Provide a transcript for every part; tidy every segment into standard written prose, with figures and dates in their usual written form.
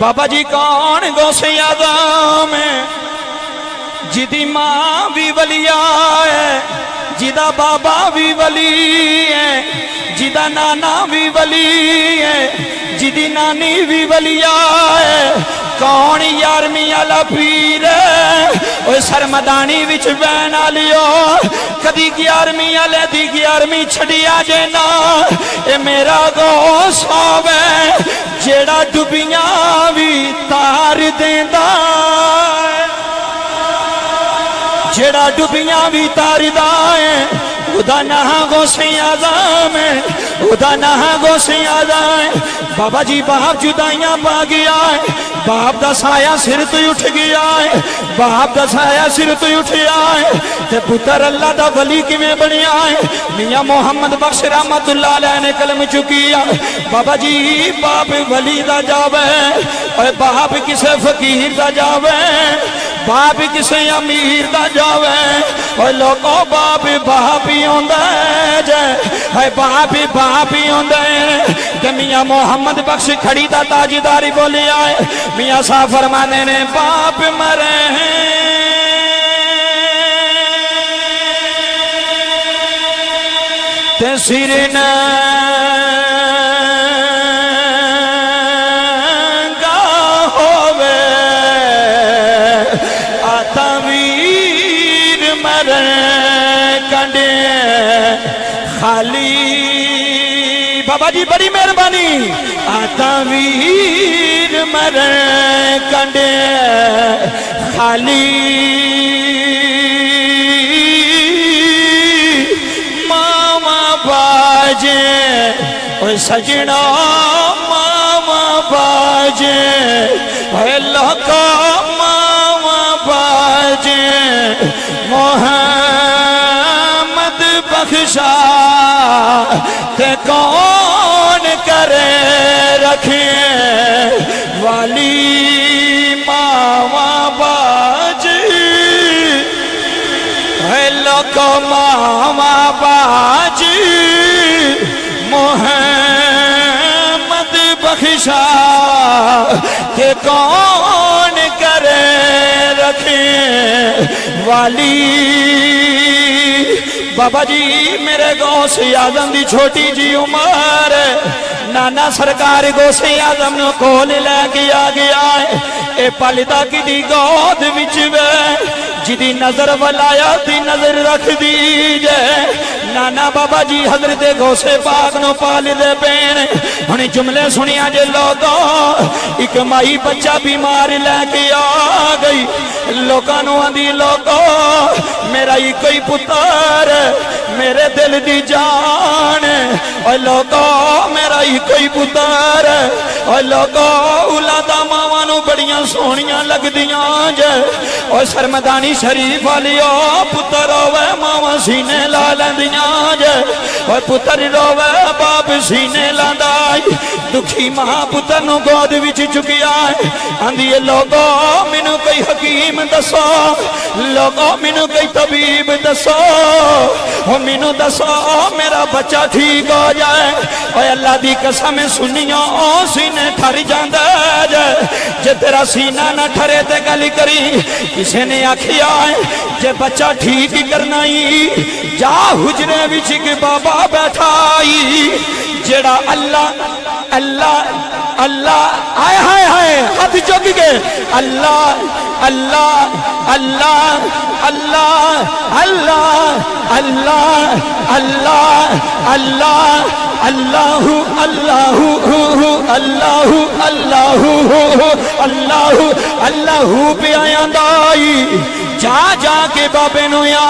بابا جی کون غوث اعظم ہے جدی ماں بھی ولی ہے جدا بابا بھی ولی ہے جدا نانا بھی ولی ہے جدی نانی بھی ولی ہے کون یارمی والا پیر اوے سرمدانی وچ بہن والیو کدی 11ویں والے دی 11ویں چھڈیا جے نا اے میرا غوث ہوے جیڑا ڈبیاں بھی تار دیندا جیڑا ڈبیاں بھی تاردا ہے ادا نہاں غوث اعظم ہے ادا نہاں غوث اعظم ہے بابا جی باپ جدائیاں پا گیا ہے باپ دا سایہ سر تو اٹھ گیا ہے باپ دا سایہ سر تو اٹھ گیا ہے تے پتر اللہ دا ولی کیویں بنیا ہے میاں محمد بخش رحمت اللہ علیہ نے کلم چکیا بابا جی باپ ولی دا جاوے اور باپ کسے فقیر دا جاوے باپ کسے امیر دا جاوے اور لوگوں باپ ہی ہوندہ ہے جائے باپ ہی ہوندہ ہے کہ میاں محمد بخش کھڑی دا تاجداری بولی آئے میاں صاحب فرمانے نے باپ مرے ہیں تے سرنا خالی بابا جی بڑی مہربانی آتا ویر مرن کنڈے خالی ماما باجے اوہ سجنہ ماما باجے اوہ لوکا ماما باجے بخشا تے کون کرے رکھے والی ماما باجی ہے لوکو ماما باجی محمد بخشا تے کون کرے رکھے والی بابا جی میرے غوث اعظم دی چھوٹی جی عمر نانا سرکار غوث اعظم نو کول لے گیا ہے اے پالدہ کی دی گود وچ وے جدی نظر ولایت دی نظر رکھ دیجے نانا بابا جی حضرت غوث پاک نو پالدے پین انہیں جملے سنیا جے لوگوں ایک مائی بچہ بیمار لے کے آ گئی لوگانو آندی لوگوں میرا ہی کوئی پتر میرے دل دی جان اور لوگوں میرا ہی کوئی پتر اور لوگوں اولادا ماوانو بڑیاں سونیاں لگ دیاں جے اور سرمدانی شریف والیو پتر ہوئے ماما سینے لا لیندیاں جے اور پتر روے باپ سینے لاندائی دکھی ماں پتر نو گود وچ چکی آئے آندھئے لوگوں منو کوئی حکیم دسو لوگوں منو کوئی طبیب دسو منو دسو میرا بچہ ٹھیک ہو جائے اور اللہ دی قسم سنیاں او سینے ٹھر جاندے جے تیرا سینہ نہ ٹھرے تے گلی کری کسے نے آکھی آئے جے بچہ ٹھیک کرنا ہی جا حجرے وچ کے بابا بیٹھائی جڑا اللہ اللہ اللہ آئے ہائے ہائے ہاتھ چوک گئے اللہ اللہ اللہ اللہ اللہ اللہ اللہ اللہ اللہ اللہ اللہ اللہ اللہ اللہ پہ آیاں دائی جا جا کے بابے نو یا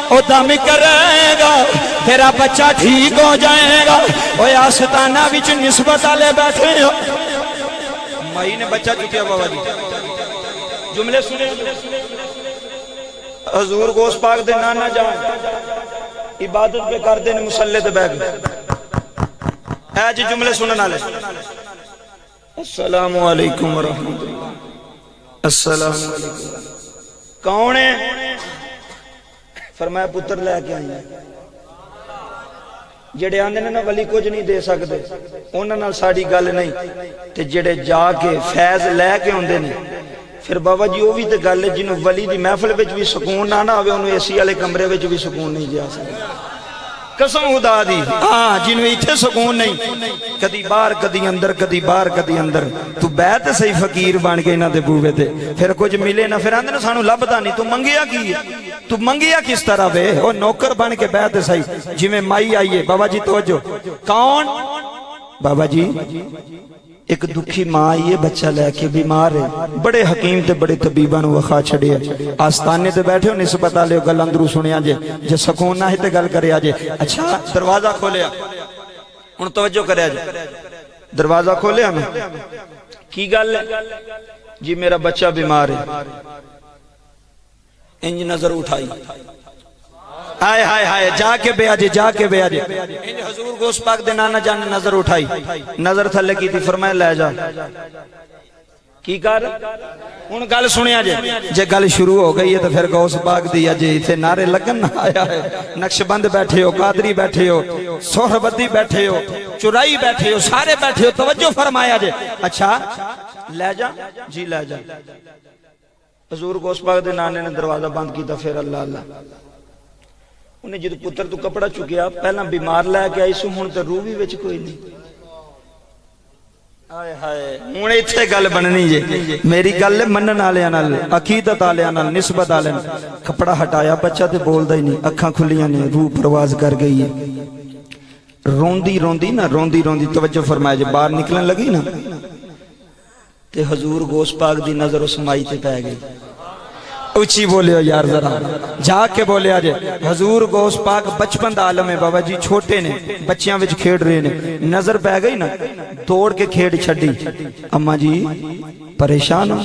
او دم کرے گا تیرا بچہ ٹھیک ہو جائے گا او یا ستانہ وچ نسبت آلے بیٹھے ہو مائی نے بچہ چکیا بابا جی جملے سنے حضور غوث پاک دے نانا جان عبادت پہ کر دین مسلح دے بیگ اے جی جملے سننا لے السلام علیکم ورحمت اللہ السلام علیکم کون ہے فرمایا پتر لے کے آئیں جڑے آندے نے نا ولی کچھ نہیں دے سکتے انہاں نال ساڈی گل نہیں تے جڑے جا کے فیض لے کے ہوندے نے پھر بابا جی وہ بھی تے گل ہے جنوں ولی دی محفل وچ بھی سکون نہ ہوے انہوں اے سی والے کمرے وچ بھی سکون نہیں جا سکدا قسم خدا دی ہاں جنوں ایتھے سکون نہیں کدی باہر کدی اندر کدی باہر کدی اندر تو بیٹھ صحیح فقیر بن کے انہاں دے بوے تے پھر کچھ ملے نہ پھر آندے نے سانو لبدا نہیں تو منگیا کی ہے تو منگیا کس طرح وے او نوکر بن کے بیٹھ صحیح جویں مائی آئیے بابا جی توجہ کون بابا جی ایک دکھی ماں آئی ہے بچہ لے کے بیمار ہے بڑے حکیم تے بڑے طبیباں نو وخا چھڑیا آستانے تے بیٹھے ہو نسبت والے گل اندروں سنیا جے سکون نہ ہے تے گل کریا جے اچھا دروازہ کھولیا ہن توجہ کریا جے دروازہ کھولیا میں کی گل ہے جی میرا بچہ بیمار ہے انج نظر اٹھائی ہائے ہائے ہائے جا کے بے آجے جا کے بے آجے انج حضور گوشت پاک دے نانا جان نے نظر اٹھائی نظر تھلے کی تھی فرمایا لے جا کی کر ان گل سنیا جے گل شروع ہو گئی ہے تو پھر گوشت پاک دیا جے اسے نعرے لگن نہ آیا ہے نقش بند بیٹھے ہو قادری بیٹھے ہو سہربدی بیٹھے ہو چرائی بیٹھے ہو سارے بیٹھے ہو توجہ فرمایا جے اچھا لے جا جی لے جا حضور گوشت پاک دے نانے نے دروازہ بند کیتا پھر اللہ اللہ انہیں جدو پتر تو کپڑا چکیا پہلا بیمار لے کے آئی سو ہون تے روح بھی وچ کوئی نہیں آئے ہائے ہون ایتھے گل بننی جے میری گل ہے منن والےاں نال عقیدت والےاں نال نسبت والےاں کپڑا ہٹایا بچہ تے بولدا ہی نہیں اکھاں کھلیاں نے روح پرواز کر گئی ہے روندی روندی نا روندی روندی توجہ فرمایا جے باہر نکلن لگی نا تے حضور گوشت پاک دی نظر اس مائی تے پے گئی اچھی بولے ہو یار ذرا جا کے بولے آجے حضور گوشت پاک بچپن دا عالم ہے بابا جی چھوٹے نے بچیاں وچ کھیڑ رہے نے نظر پہ گئی نا دوڑ کے کھیڑ چھڑی اماں جی پریشان ہو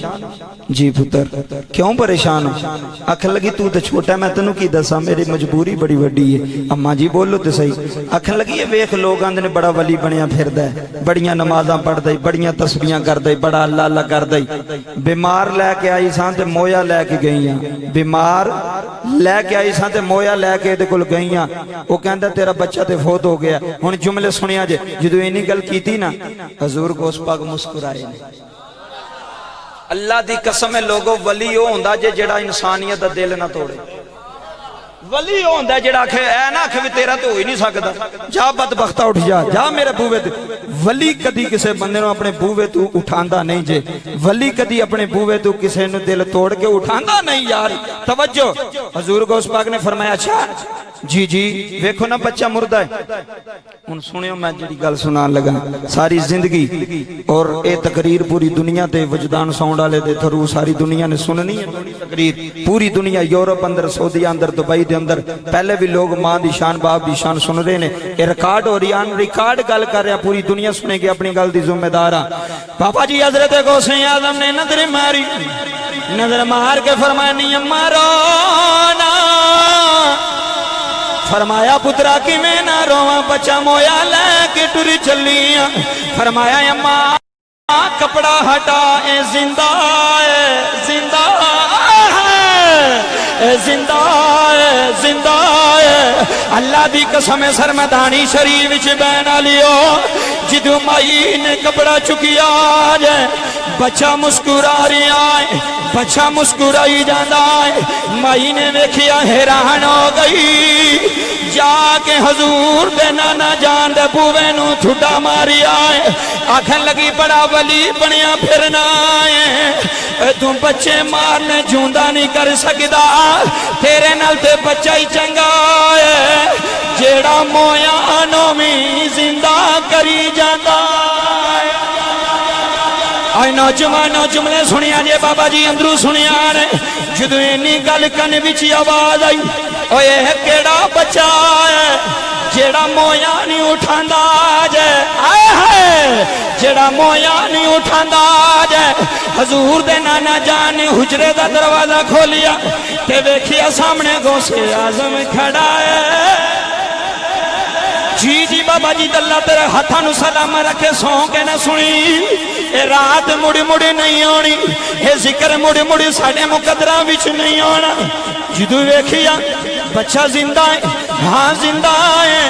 جی پتر کیوں پریشان ہو اکھن لگی تو تے چھوٹا میں تنوں کی دسا میری مجبوری بڑی وڈی ہے اماں جی بولو تے صحیح اکھن لگی ویکھ لوگ آندے نے بڑا ولی بنیا پھردا ہے بڑیاں نمازاں پڑھدا ہے بڑیاں تسبیحاں کردا ہے بڑا اللہ اللہ کردا ہے بیمار لے کے آئی سان تے مویا لے کے گئیاں بیمار لے کے آئی سان تے مویا لے کے دے کول گئیاں او کہندا تیرا بچہ تے فوت ہو گیا ہن جملے سنیا جے جدوں اینی گل کیتی نا حضور گوشت پاک مسکرائے نے اللہ دی قسم ہے لوگوں ولی ہو ہوندا جے جڑا انسانیت دا دل نہ توڑے ولی ہو ہوندا جڑا کہ اے نہ کہ تیرا تو ہو ہی نہیں سکدا جا بدبختہ اٹھ جا جا میرے بوے تے ولی کدی کسے بندے نو اپنے بوے تو اٹھاندا نہیں جے ولی کدی اپنے بوے تو کسے نو دل توڑ کے اٹھاندا نہیں یار توجہ حضور گوشت پاک نے فرمایا اچھا جی جی ویکھو نا بچہ مردہ ہے ان سنیو میں جڑی گل سنان لگا ساری زندگی اور اے تقریر پوری دنیا تے وجدان ساؤنڈ والے دے تھرو ساری دنیا نے سننی ہے تقریر پوری دنیا یورپ اندر سعودی اندر دبئی دے اندر پہلے بھی لوگ ماں دی شان باپ دی شان سن رہے نے اے ریکارڈ ہو رہی ان ریکارڈ گل کر رہا پوری دنیا سنے گی اپنی گل دی ذمہ دار پاپا جی حضرت غوث اعظم نے نظر مار کے فرمایا نہیں مارو نا فرمایا پترا کی میں نہ رواں بچہ مویا لے کے ٹری چلیاں فرمایا اماں کپڑا ہٹا اے زندہ ہے زندہ ہے زندہ ہے زندہ ہے اللہ دی قسم سرمدانی شریف وچ بین علیو جدو مائی نے کپڑا چکیا جائے بچہ مسکرا رہا ہے بچہ مسکرائی جانا ہے مائی نے ویکھیا حیران ہو گئی جا کے حضور دے نانا جان دے بوے نو ٹھڈا ماری آئے آکھن لگی بڑا ولی بنیا پھرنا ہے تو بچے مارنے جھوندا نہیں کر سکدا تیرے نال تے بچہ ہی چنگا ہے جیڑا مویا نویں زندہ کری جاتا ہے آئی نوجوانوں جملے سنیا جے بابا جی اندروں سنیا نے جدو اینی گل کن وچ آواز آئی اوے کیڑا بچہ ہے جیڑا مویا نہیں اٹھاندا جے آئے ہائے جیڑا مویا نہیں اٹھاندا جے حضور دے نانا جان نے حجرے دا دروازہ کھولیا تے ویکھیا سامنے غوث اعظم کھڑا ہے جی جی بابا جی اللہ تیرے ہاتھاں نو سلام رکھے سو کے نہ سنی اے رات مڑی مڑی نہیں ہونی اے ذکر مڑی مڑی ساڈے مقدراں وچ نہیں ہونا جدوں ویکھیا بچہ زندہ ہے ہاں زندہ ہے